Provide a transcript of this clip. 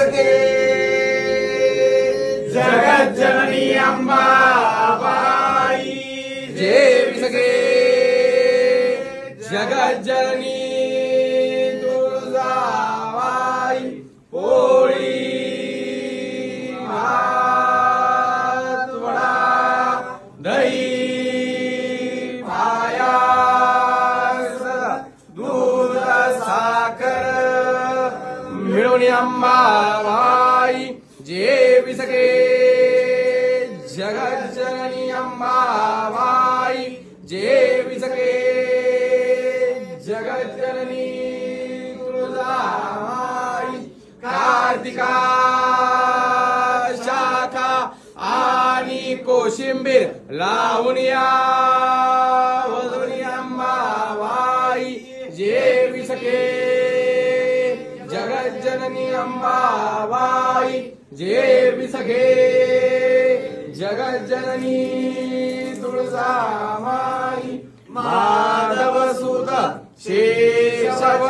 सके जगज्जननी अंबाबाई जेवी सके जगज्जननी तुळजाबाई पोळी भात वडा दही पायास दूध साखर मिळून अंबाबाई जेवी सके जगज्जननी अंबाबाई जेवी सके जगज्जननी तुळजाबाई कार्तिका शाखा आणि कोशिंबीर लावून या वधुनी अंबाबाई जेवी सके जगज्जननी अंबाबाई जेवी सके जगज्जननी तुळजाबाई माधव सुत शेषव